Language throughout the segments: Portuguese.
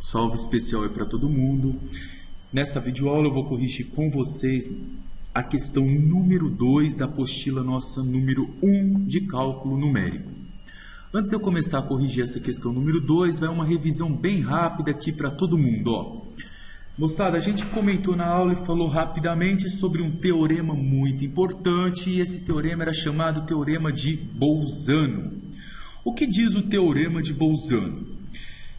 Salve especial é para todo mundo. Nessa videoaula eu vou corrigir com vocês a questão número 2 da apostila nossa número 1 de cálculo numérico. Antes de eu começar a corrigir essa questão número 2, vai uma revisão bem rápida aqui para todo mundo. Ó. Moçada, a gente comentou na aula e falou rapidamente sobre um teorema muito importante, e esse teorema era chamado Teorema de Bolzano. O que diz o Teorema de Bolzano?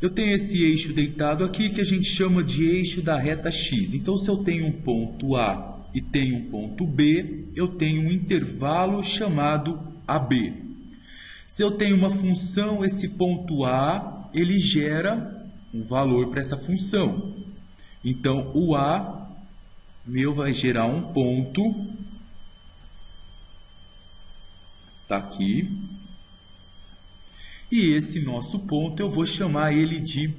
Eu tenho esse eixo deitado aqui que a gente chama de eixo da reta x. Então, se eu tenho um ponto A e tenho um ponto B, eu tenho um intervalo chamado AB. Se eu tenho uma função, esse ponto A, ele gera um valor para essa função. Então, o A meu vai gerar um ponto, está aqui, e esse nosso ponto eu vou chamar ele de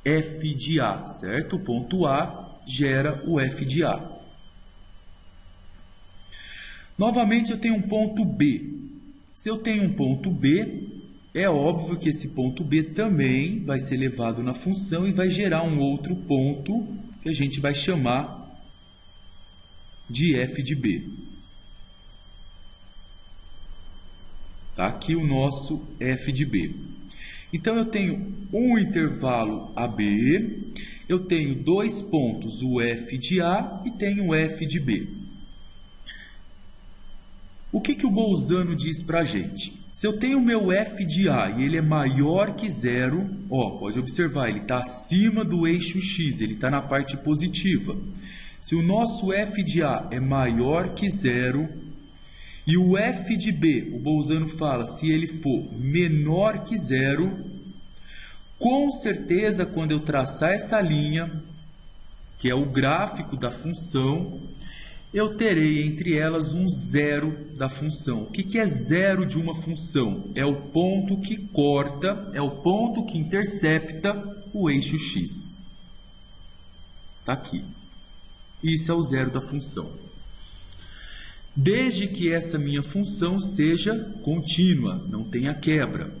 f de A, certo? O ponto A gera o f de A. Novamente eu tenho um ponto B. Se eu tenho um ponto B, é óbvio que esse ponto B também vai ser levado na função e vai gerar um outro ponto que a gente vai chamar de f de B. Está aqui o nosso f de B. Então, eu tenho um intervalo AB, eu tenho dois pontos, o f de A e tenho o f de B. O que o Bolzano diz para a gente? Se eu tenho o meu f de A e ele é maior que zero, ó, pode observar, ele está acima do eixo x, ele está na parte positiva. Se o nosso f de A é maior que zero e o f de B, o Bolzano fala, se ele for menor que zero, com certeza, quando eu traçar essa linha, que é o gráfico da função, eu terei entre elas um zero da função. O que é zero de uma função? É o ponto que corta, é o ponto que intercepta o eixo x. Está aqui. Isso é o zero da função. Desde que essa minha função seja contínua, não tenha quebra.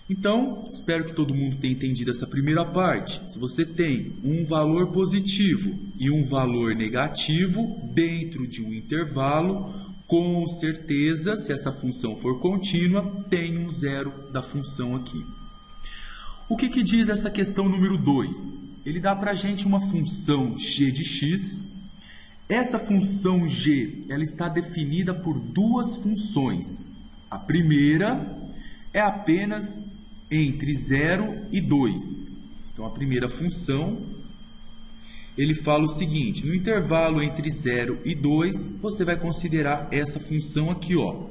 Então, espero que todo mundo tenha entendido essa primeira parte. Se você tem um valor positivo e um valor negativo dentro de um intervalo, com certeza, se essa função for contínua, tem um zero da função aqui. O que diz essa questão número 2? Ele dá para a gente uma função g de x. Essa função g, ela está definida por duas funções. A primeira é apenas entre 0 e 2. Então, a primeira função, ele fala o seguinte, no intervalo entre 0 e 2, você vai considerar essa função aqui, ó,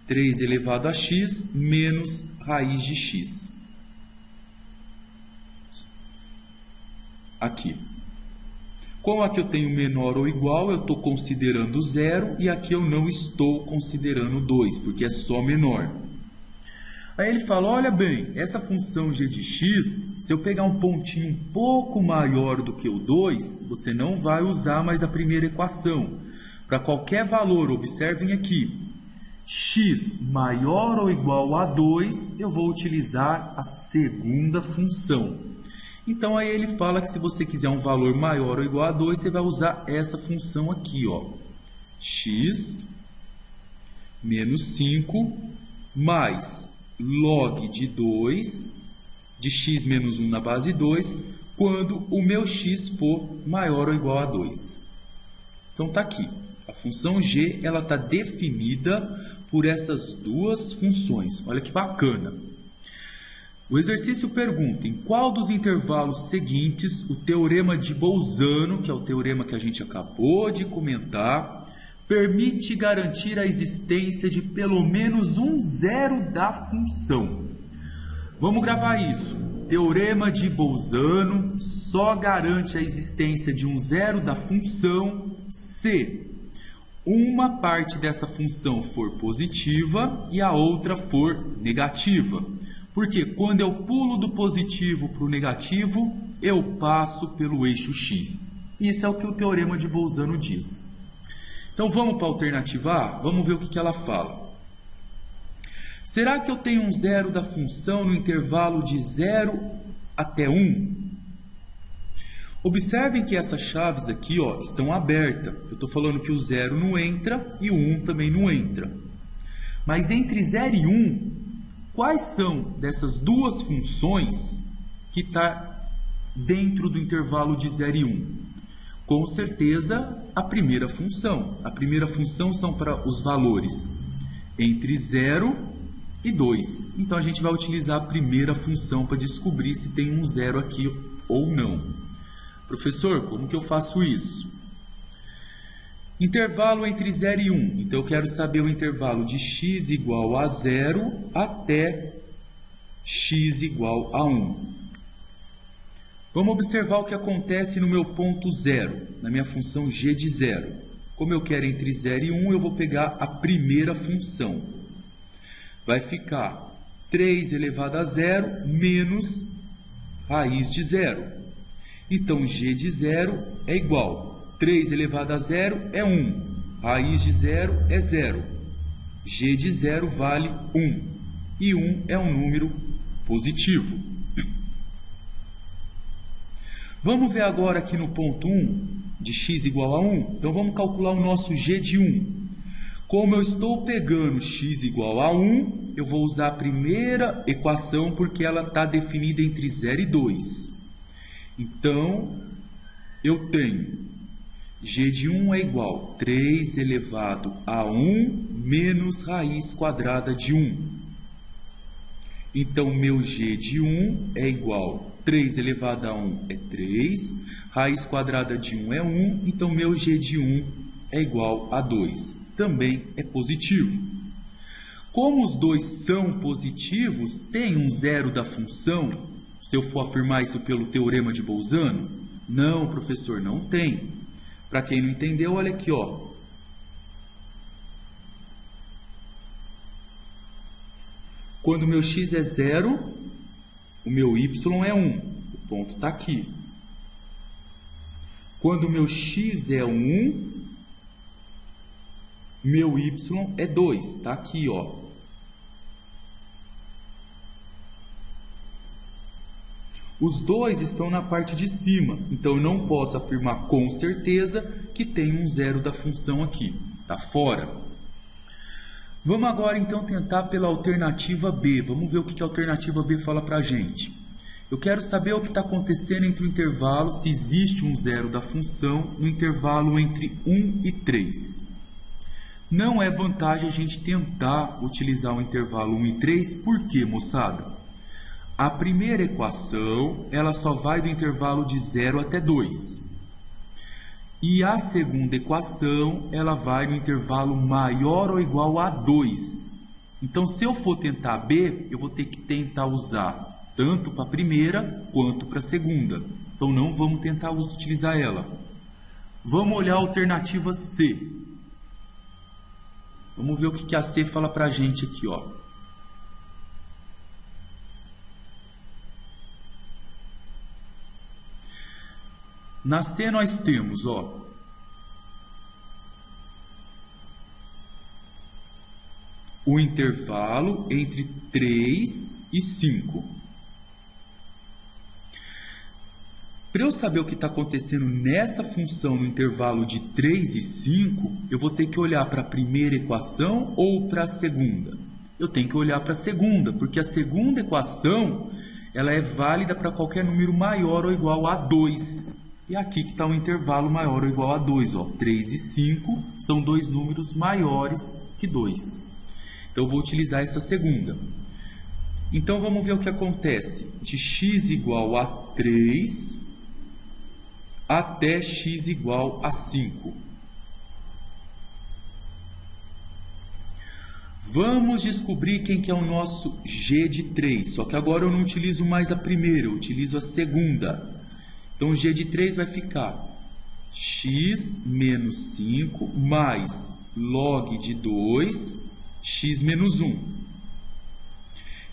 3 elevado a x menos raiz de x. Aqui. Como aqui eu tenho menor ou igual, eu estou considerando 0 e aqui eu não estou considerando 2, porque é só menor. Aí ele fala, olha bem, essa função g de x, se eu pegar um pontinho um pouco maior do que o 2, você não vai usar mais a primeira equação. Para qualquer valor, observem aqui, x maior ou igual a 2, eu vou utilizar a segunda função. Então, aí ele fala que se você quiser um valor maior ou igual a 2, você vai usar essa função aqui, ó, x menos 5 mais log de 2 de x menos 1 na base 2, quando o meu x for maior ou igual a 2. Então, está aqui. A função g ela está definida por essas duas funções. Olha que bacana. O exercício pergunta, em qual dos intervalos seguintes o teorema de Bolzano, que é o teorema que a gente acabou de comentar, permite garantir a existência de pelo menos um zero da função? Vamos gravar isso. Teorema de Bolzano só garante a existência de um zero da função se uma parte dessa função for positiva e a outra for negativa. Porque quando eu pulo do positivo para o negativo, eu passo pelo eixo x. Isso é o que o teorema de Bolzano diz. Então, vamos para a alternativa A? Vamos ver o que ela fala. Será que eu tenho um zero da função no intervalo de 0 até 1? Observem que essas chaves aqui, ó, estão abertas. Eu estou falando que o 0 não entra e o 1 também não entra. Mas entre 0 e 1, quais são dessas duas funções que está dentro do intervalo de 0 e 1? Com certeza, a primeira função. A primeira função são para os valores entre 0 e 2. Então, a gente vai utilizar a primeira função para descobrir se tem um 0 aqui ou não. Professor, como que eu faço isso? Intervalo entre 0 e 1. Então, eu quero saber o intervalo de x igual a 0 até x igual a 1. Vamos observar o que acontece no meu ponto 0, na minha função g de 0. Como eu quero entre 0 e 1, eu vou pegar a primeira função. Vai ficar 3 elevado a 0 menos raiz de 0. Então, g de 0 é igual. 3 elevado a 0 é 1. Raiz de 0 é 0. G de 0 vale 1. E 1 é um número positivo. Vamos ver agora aqui no ponto 1, de x igual a 1. Então, vamos calcular o nosso g de 1. Como eu estou pegando x igual a 1, eu vou usar a primeira equação porque ela está definida entre 0 e 2. Então, eu tenho g de 1 é igual a 3 elevado a 1 menos raiz quadrada de 1. Então, meu g de 1 é igual a 3 elevado a 1 é 3, raiz quadrada de 1 é 1, então meu g de 1 é igual a 2. Também é positivo. Como os dois são positivos, tem um zero da função, se eu for afirmar isso pelo teorema de Bolzano? Não, professor, não tem. Para quem não entendeu, olha aqui, ó. Quando o meu x é 0, o meu y é 1. O ponto está aqui. Quando o meu x é 1, meu y é 2. Está aqui, ó. Os dois estão na parte de cima, então eu não posso afirmar com certeza que tem um zero da função aqui. Está fora. Vamos agora então tentar pela alternativa B. Vamos ver o que a alternativa B fala para a gente. Eu quero saber o que está acontecendo entre o intervalo, se existe um zero da função, no intervalo entre 1 e 3. Não é vantagem a gente tentar utilizar o intervalo 1 e 3, por quê, moçada? A primeira equação, ela só vai do intervalo de 0 até 2. E a segunda equação, ela vai no intervalo maior ou igual a 2. Então, se eu for tentar B, eu vou ter que tentar usar tanto para a primeira quanto para a segunda. Então, não vamos tentar utilizar ela. Vamos olhar a alternativa C. Vamos ver o que a C fala para a gente aqui, ó. Na C nós temos, ó, o intervalo entre 3 e 5. Para eu saber o que está acontecendo nessa função no intervalo de 3 e 5, eu vou ter que olhar para a primeira equação ou para a segunda? Eu tenho que olhar para a segunda, porque a segunda equação ela é válida para qualquer número maior ou igual a 2. E aqui que está o intervalo maior ou igual a 2. Ó. 3 e 5 são dois números maiores que 2. Então, eu vou utilizar essa segunda. Então, vamos ver o que acontece. De x igual a 3 até x igual a 5. Vamos descobrir quem que é o nosso g de 3. Só que agora eu não utilizo mais a primeira, eu utilizo a segunda. Então, o g de 3 vai ficar x menos 5 mais log de 2, x menos 1.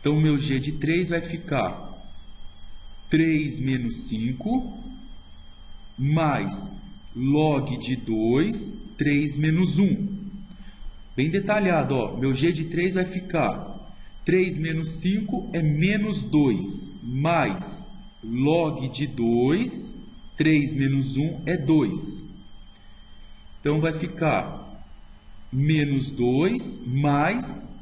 Então, o meu g de 3 vai ficar 3 menos 5 mais log de 2, 3 menos 1. Bem detalhado, ó. Meu g de 3 vai ficar 3 menos 5 é menos 2, mais log de 2 3 menos 1 é 2. Então, vai ficar menos 2 mais...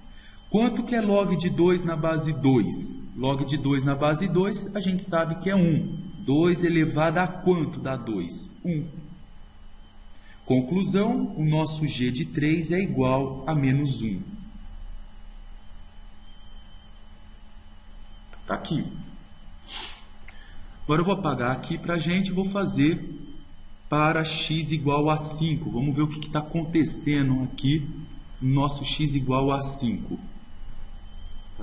Quanto que é log de 2 na base 2? Log de 2 na base 2, a gente sabe que é 1. 2 elevado a quanto dá 2? 1. Conclusão, o nosso g de 3 é igual a menos 1. Está aqui. Agora eu vou apagar aqui para a gente e vou fazer para x igual a 5. Vamos ver o que está acontecendo aqui no nosso x igual a 5. Vou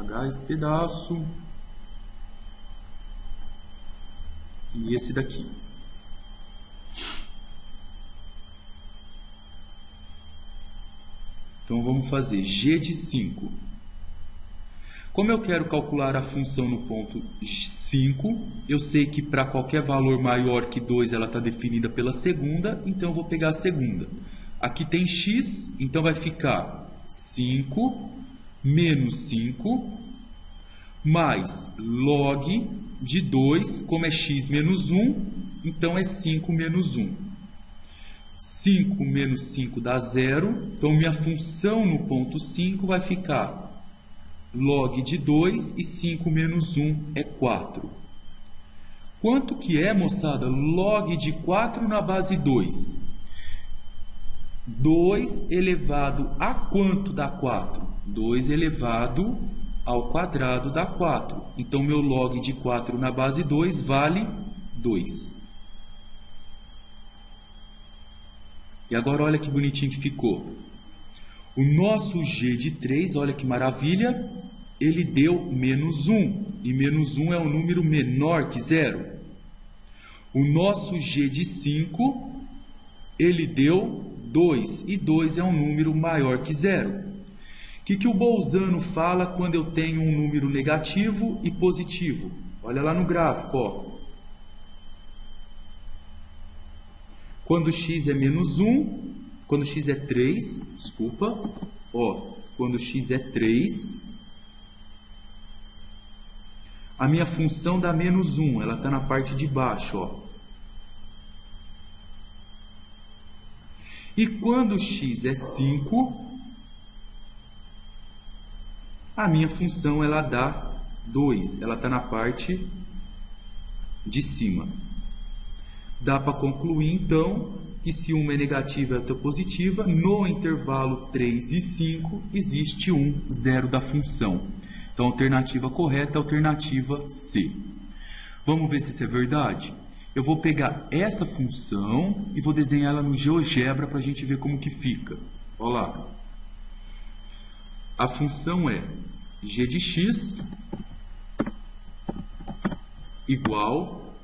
apagar esse pedaço. E esse daqui. Então, vamos fazer g de 5. Como eu quero calcular a função no ponto 5, eu sei que para qualquer valor maior que 2, ela está definida pela segunda, então eu vou pegar a segunda. Aqui tem x, então vai ficar 5 menos 5 mais log de 2, como é x menos 1, então é 5 menos 1. 5 menos 5 dá 0, então minha função no ponto 5 vai ficar log de 2 e 5 menos 1 é 4. Quanto que é, moçada, log de 4 na base 2? 2 elevado a quanto dá 4? 2 elevado ao quadrado dá 4. Então, meu log de 4 na base 2 vale 2. E agora, olha que bonitinho que ficou. O nosso g de 3, olha que maravilha, ele deu menos 1. E menos 1 é um número menor que 0. O nosso g de 5, ele deu 2. E 2 é um número maior que 0. O que o Bolzano fala quando eu tenho um número negativo e positivo? Olha lá no gráfico, ó. Quando x é menos 1, quando x é 3, desculpa, ó, quando x é 3, a minha função dá menos 1, ela está na parte de baixo, ó. E quando x é 5, a minha função ela dá 2, ela está na parte de cima. Dá para concluir, então, que se uma é negativa e outra é positiva, no intervalo 3 e 5 existe um zero da função. Então, a alternativa correta é a alternativa C. Vamos ver se isso é verdade? Eu vou pegar essa função e vou desenhar ela no GeoGebra para a gente ver como que fica. Olha lá. A função é g de x igual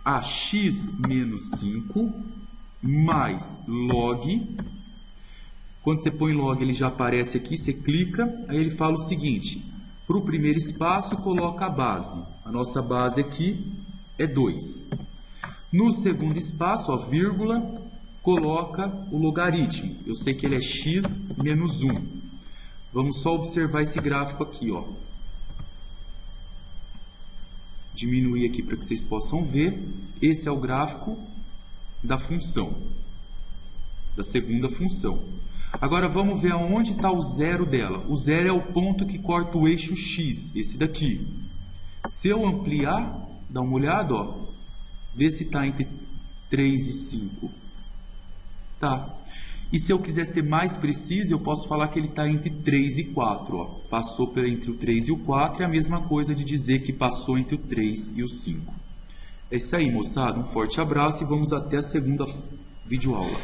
a x menos 5 mais log. Quando você põe log, ele já aparece aqui, você clica, aí ele fala o seguinte: para o primeiro espaço, coloca a base. A nossa base aqui é 2. No segundo espaço, ó, vírgula, coloca o logaritmo. Eu sei que ele é x menos 1. Vamos só observar esse gráfico aqui, ó. Diminuir aqui para que vocês possam ver. Esse é o gráfico da função, da segunda função. Agora vamos ver aonde está o zero dela. O zero é o ponto que corta o eixo x, esse daqui. Se eu ampliar, dá uma olhada, ó, vê se está entre 3 e 5. Tá. E se eu quiser ser mais preciso, eu posso falar que ele está entre 3 e 4. Ó. Passou entre o 3 e o 4, é a mesma coisa de dizer que passou entre o 3 e o 5. É isso aí, moçada. Um forte abraço e vamos até a segunda videoaula.